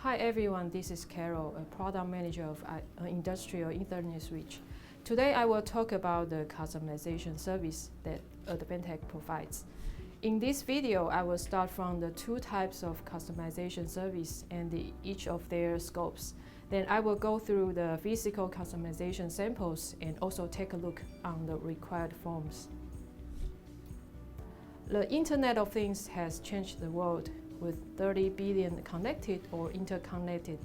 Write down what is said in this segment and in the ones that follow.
Hi everyone, this is Carol, a product manager of Industrial Internet Switch. Today I will talk about the customization service that Advantech provides. In this video, I will start from the two types of customization service and each of their scopes. Then I will go through the physical customization samples and also take a look on the required forms. The Internet of Things has changed the world with 30 billion connected or interconnected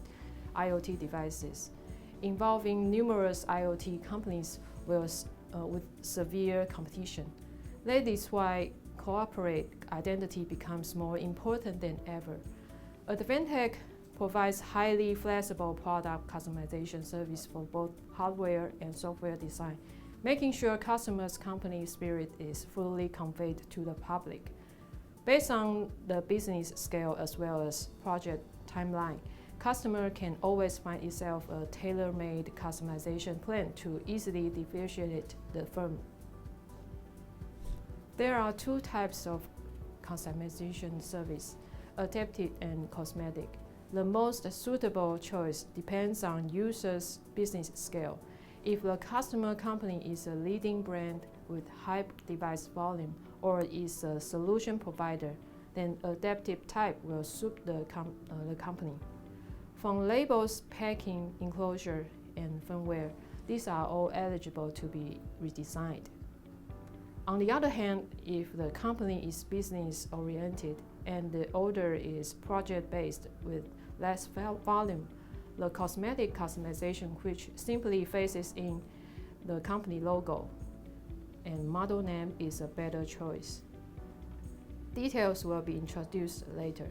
IoT devices, involving numerous IoT companies with severe competition. That is why corporate identity becomes more important than ever. Advantech provides highly flexible product customization service for both hardware and software design, making sure customers' company spirit is fully conveyed to the public. Based on the business scale as well as project timeline, customer can always find itself a tailor-made customization plan to easily differentiate the firm. There are two types of customization service, adaptive and cosmetic. The most suitable choice depends on user's business scale. If the customer company is a leading brand with high device volume or is a solution provider, then adaptive type will suit the company. From labels, packing, enclosure, and firmware, these are all eligible to be redesigned. On the other hand, if the company is business-oriented and the order is project-based with less volume, the cosmetic customization, which simply faces in the company logo and model name, is a better choice. Details will be introduced later.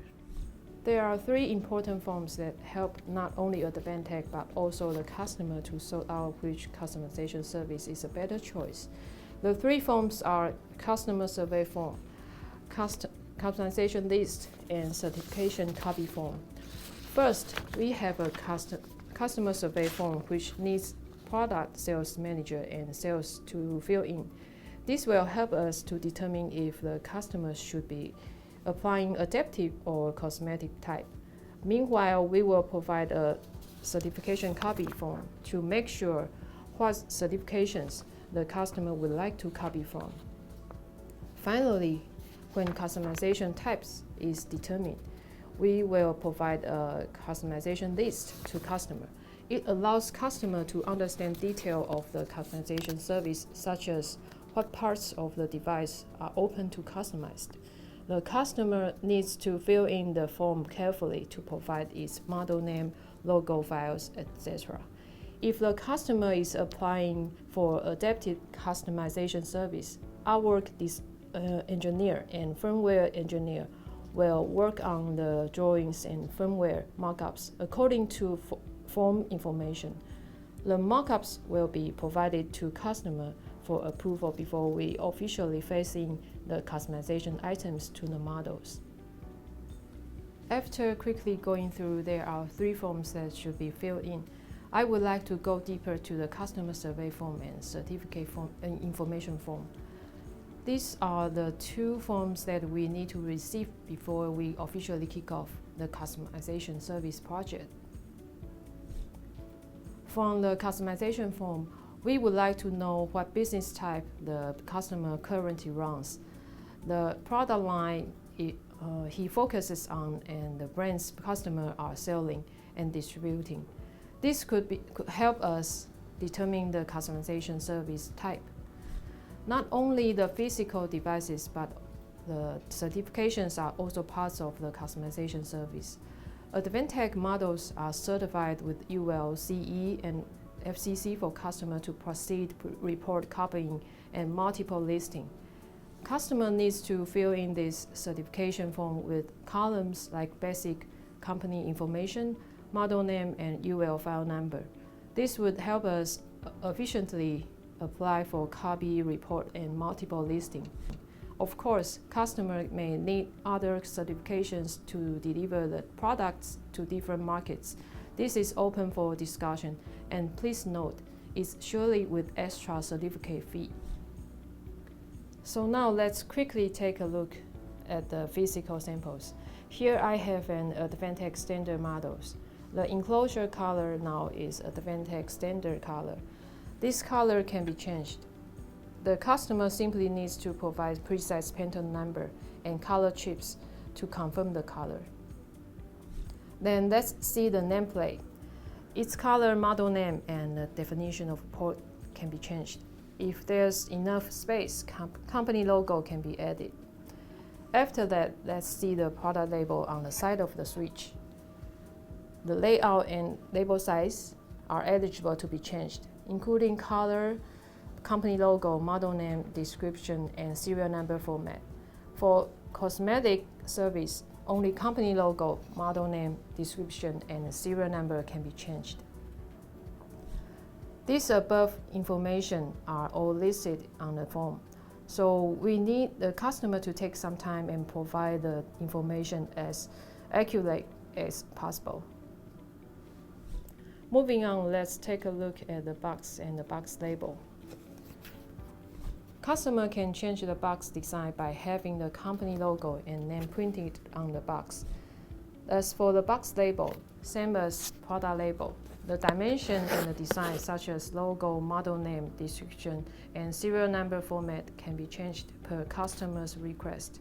There are three important forms that help not only Advantech but also the customer to sort out which customization service is a better choice. The three forms are customer survey form, customization list, and certification copy form. First, we have a customer survey form which needs product sales manager and sales to fill in. This will help us to determine if the customer should be applying adaptive or cosmetic type. Meanwhile, we will provide a certification copy form to make sure what certifications the customer would like to copy from. Finally, when customization types is determined, we will provide a customization list to customer. It allows customer to understand detail of the customization service, such as what parts of the device are open to customized. The customer needs to fill in the form carefully to provide its model name, logo files, etc. If the customer is applying for adaptive customization service, our engineer and firmware engineer will work on the drawings and firmware mockups according to form information. The mockups will be provided to customer for approval before we officially phase in the customization items to the models. After quickly going through, there are three forms that should be filled in. I would like to go deeper to the customer survey form and certificate form and information form. These are the two forms that we need to receive before we officially kick off the customization service project. From the customization form, we would like to know what business type the customer currently runs, the product line he focuses on, and the brands customer are selling and distributing. This could help us determine the customization service type. Not only the physical devices, but the certifications are also parts of the customization service. Advantech models are certified with UL, CE, and FCC for customer to proceed report copying and multiple listing. Customer needs to fill in this certification form with columns like basic company information, model name, and UL file number. This would help us efficiently apply for copy, report, and multiple listing. Of course, customer may need other certifications to deliver the products to different markets. This is open for discussion, and please note, it's surely with extra certificate fee. So now let's quickly take a look at the physical samples. Here I have an Advantech standard models. The enclosure color now is Advantech standard color. This color can be changed. The customer simply needs to provide precise pattern number and color chips to confirm the color. Then let's see the nameplate. Its color, model name, and the definition of port can be changed. If there's enough space, company logo can be added. After that, let's see the product label on the side of the switch. The layout and label size are eligible to be changed, including color, company logo, model name, description, and serial number format. For Cosmetic Service, only company logo, model name, description, and serial number can be changed. These above information are all listed on the form, so we need the customer to take some time and provide the information as accurate as possible. Moving on, let's take a look at the box and the box label. Customer can change the box design by having the company logo and name printed on the box. As for the box label, same as product label, the dimension and the design such as logo, model name, description, and serial number format can be changed per customer's request.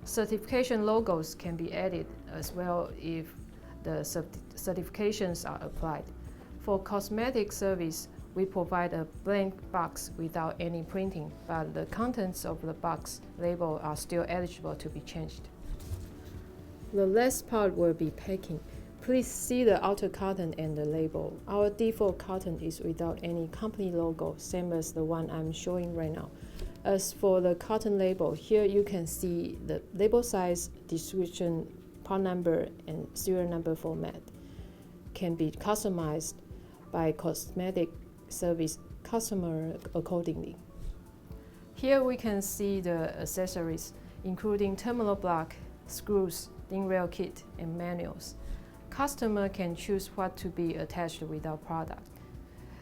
Certification logos can be added as well if the certifications are applied. For Cosmetic Service, we provide a blank box without any printing, but the contents of the box label are still eligible to be changed. The last part will be packing. Please see the outer carton and the label. Our default carton is without any company logo, same as the one I'm showing right now. As for the carton label, here you can see the label size, description, part number, and serial number format can be customized by Cosmetic Service customer accordingly. Here we can see the accessories, including terminal block, screws, thin rail kit, and manuals. Customer can choose what to be attached without product.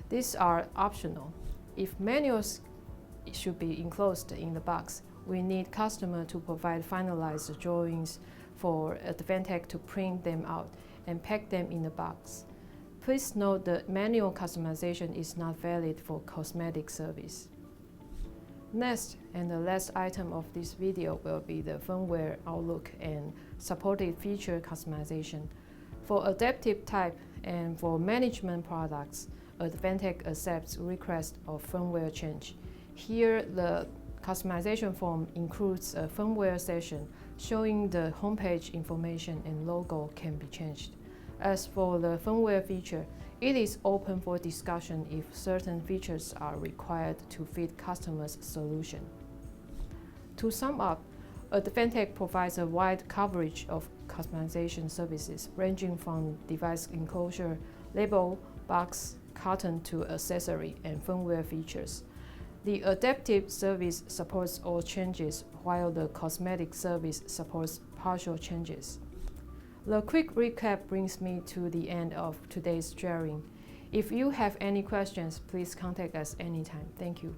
These are optional. If manuals should be enclosed in the box, we need customer to provide finalized drawings for Advantech to print them out and pack them in the box. Please note that manual customization is not valid for Cosmetic Service. Next, and the last item of this video will be the firmware outlook and supported feature customization. For adaptive type and for management products, Advantech accepts requests of firmware change. Here, the customization form includes a firmware section showing the homepage information and logo can be changed. As for the firmware feature, it is open for discussion if certain features are required to fit customers' solution. To sum up, Advantech provides a wide coverage of customization services ranging from device enclosure, label, box, carton to accessory and firmware features. The adaptive service supports all changes, while the Cosmetic Service supports partial changes. The quick recap brings me to the end of today's sharing. If you have any questions, please contact us anytime. Thank you.